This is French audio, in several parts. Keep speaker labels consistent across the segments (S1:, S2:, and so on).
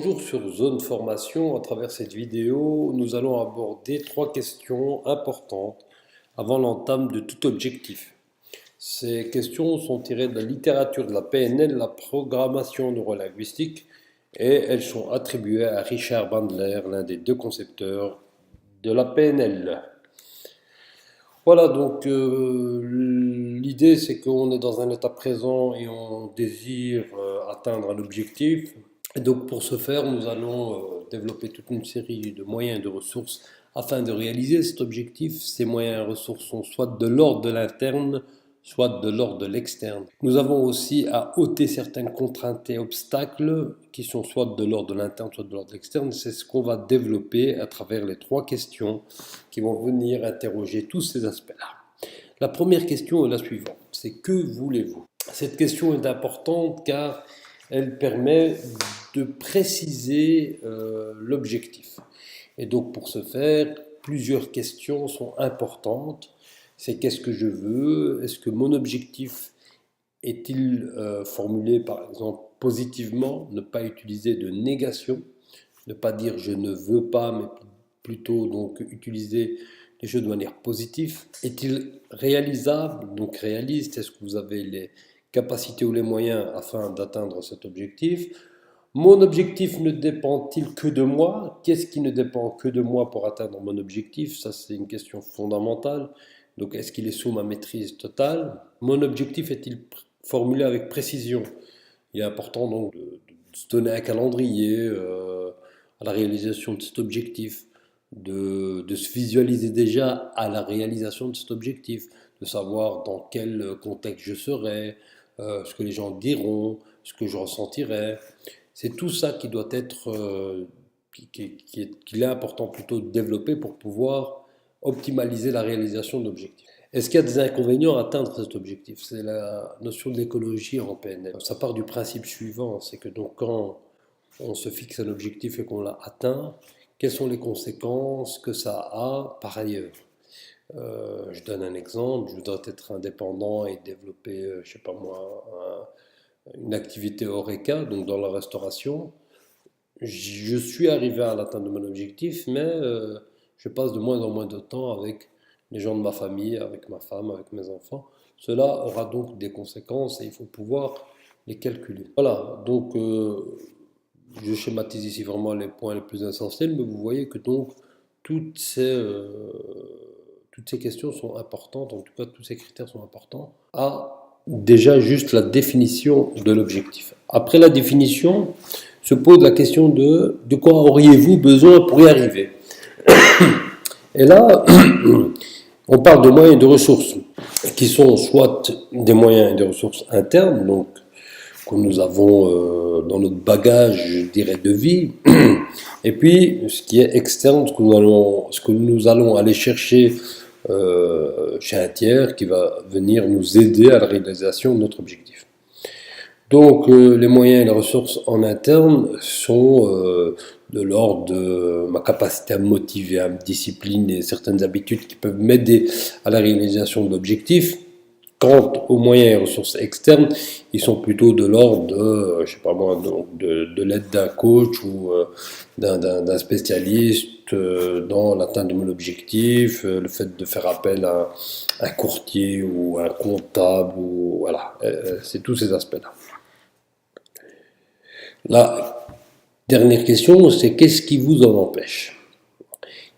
S1: Bonjour sur Zone Formation. À travers cette vidéo, nous allons aborder 3 questions importantes avant l'entame de tout objectif. Ces questions sont tirées de la littérature de la PNL, la programmation neurolinguistique, et elles sont attribuées à Richard Bandler, l'un des 2 concepteurs de la PNL. Voilà, donc l'idée c'est qu'on est dans un état présent et on désire atteindre un objectif. Et donc pour ce faire, nous allons développer toute une série de moyens et de ressources afin de réaliser cet objectif. Ces moyens et ressources sont soit de l'ordre de l'interne, soit de l'ordre de l'externe. Nous avons aussi à ôter certaines contraintes et obstacles qui sont soit de l'ordre de l'interne, soit de l'ordre de l'externe. C'est ce qu'on va développer à travers les 3 questions qui vont venir interroger tous ces aspects-là. La première question est la suivante, c'est que voulez-vous? Cette question est importante car elle permet de préciser l'objectif. Et donc pour ce faire, plusieurs questions sont importantes. C'est qu'est-ce que je veux? Est-ce que mon objectif est-il formulé par exemple positivement? Ne pas utiliser de négation, ne pas dire je ne veux pas, mais plutôt donc utiliser les choses de manière positive. Est-il réalisable, donc réaliste? Est-ce que vous avez les capacités ou les moyens afin d'atteindre cet objectif? Mon objectif ne dépend-il que de moi? Qu'est-ce qui ne dépend que de moi pour atteindre mon objectif? Ça, c'est une question fondamentale. Donc, est-ce qu'il est sous ma maîtrise totale? Mon objectif est-il formulé avec précision? Il est important donc de se donner un calendrier à la réalisation de cet objectif, de se visualiser déjà à la réalisation de cet objectif, de savoir dans quel contexte je serai, ce que les gens diront, ce que je ressentirai. C'est tout ça qui doit être, qu'il est important plutôt de développer pour pouvoir optimaliser la réalisation de l'objectif. Est-ce qu'il y a des inconvénients à atteindre cet objectif? C'est la notion de l'écologie en PNL. Ça part du principe suivant, c'est que donc quand on se fixe un objectif et qu'on l'a atteint, quelles sont les conséquences que ça a par ailleurs? Je donne un exemple, je voudrais être indépendant et développer, je sais pas moi, une activité Horeca, donc dans la restauration. Je suis arrivé à l'atteinte de mon objectif, mais je passe de moins en moins de temps avec les gens de ma famille, avec ma femme, avec mes enfants. Cela aura donc des conséquences et il faut pouvoir les calculer. Voilà, donc je schématise ici vraiment les points les plus essentiels, mais vous voyez que donc toutes ces questions sont importantes, en tout cas tous ces critères sont importants à déjà juste la définition de l'objectif. Après la définition, se pose la question de quoi auriez-vous besoin pour y arriver? Et là, on parle de moyens et de ressources, qui sont soit des moyens et des ressources internes, donc que nous avons dans notre bagage, je dirais, de vie, et puis ce qui est externe, ce que nous allons aller chercher chez un tiers qui va venir nous aider à la réalisation de notre objectif. Donc les moyens et les ressources en interne sont de l'ordre de ma capacité à me motiver, à me discipliner, certaines habitudes qui peuvent m'aider à la réalisation de l'objectif. Quant aux moyens et ressources externes, ils sont plutôt de l'ordre de, je sais pas moi, de l'aide d'un coach ou d'un spécialiste dans l'atteinte de mon objectif, le fait de faire appel à un courtier ou un comptable, ou voilà, c'est tous ces aspects-là. La dernière question, c'est qu'est-ce qui vous en empêche?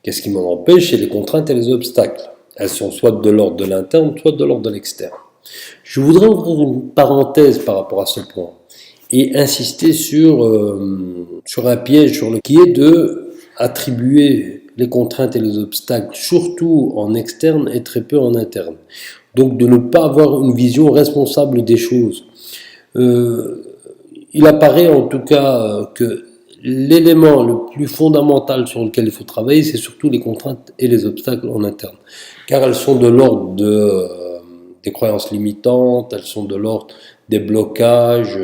S1: Qu'est-ce qui m'en empêche? C'est les contraintes et les obstacles. Elles sont soit de l'ordre de l'interne, soit de l'ordre de l'externe. Je voudrais ouvrir une parenthèse par rapport à ce point et insister sur un piège qui est de attribuer les contraintes et les obstacles surtout en externe et très peu en interne. Donc de ne pas avoir une vision responsable des choses. Il apparaît en tout cas que l'élément le plus fondamental sur lequel il faut travailler, c'est surtout les contraintes et les obstacles en interne. Car elles sont de l'ordre des croyances limitantes, elles sont de l'ordre des blocages,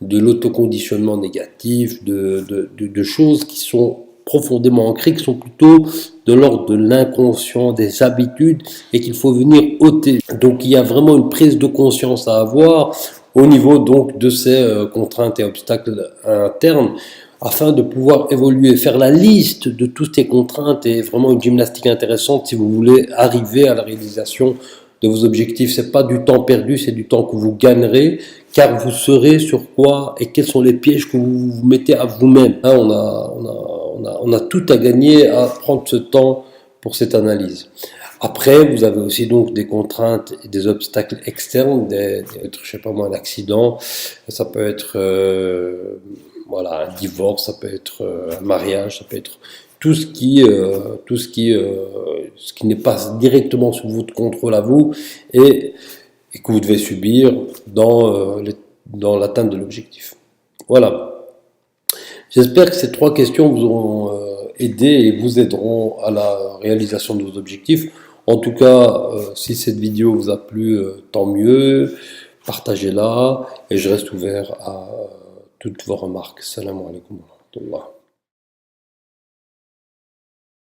S1: de l'autoconditionnement négatif, de choses qui sont profondément ancrées, qui sont plutôt de l'ordre de l'inconscient, des habitudes, et qu'il faut venir ôter. Donc il y a vraiment une prise de conscience à avoir au niveau donc de ces contraintes et obstacles internes. afin de pouvoir évoluer. Faire la liste de toutes ces contraintes est vraiment une gymnastique intéressante si vous voulez arriver à la réalisation de vos objectifs. C'est pas du temps perdu, c'est du temps que vous gagnerez, car vous saurez sur quoi et quels sont les pièges que vous vous mettez à vous-même. Hein, on a tout à gagner à prendre ce temps pour cette analyse. Après, vous avez aussi donc des contraintes et des obstacles externes, je sais pas moi, un accident, ça peut être voilà, un divorce, ça peut être un mariage, ça peut être ce qui n'est pas directement sous votre contrôle à vous et que vous devez subir dans l'atteinte de l'objectif. Voilà. J'espère que ces trois questions vous auront aidé et vous aideront à la réalisation de vos objectifs. En tout cas, si cette vidéo vous a plu, tant mieux. Partagez-la et je reste ouvert à toutes vos remarques. Salam alaikum wa rahmatullah.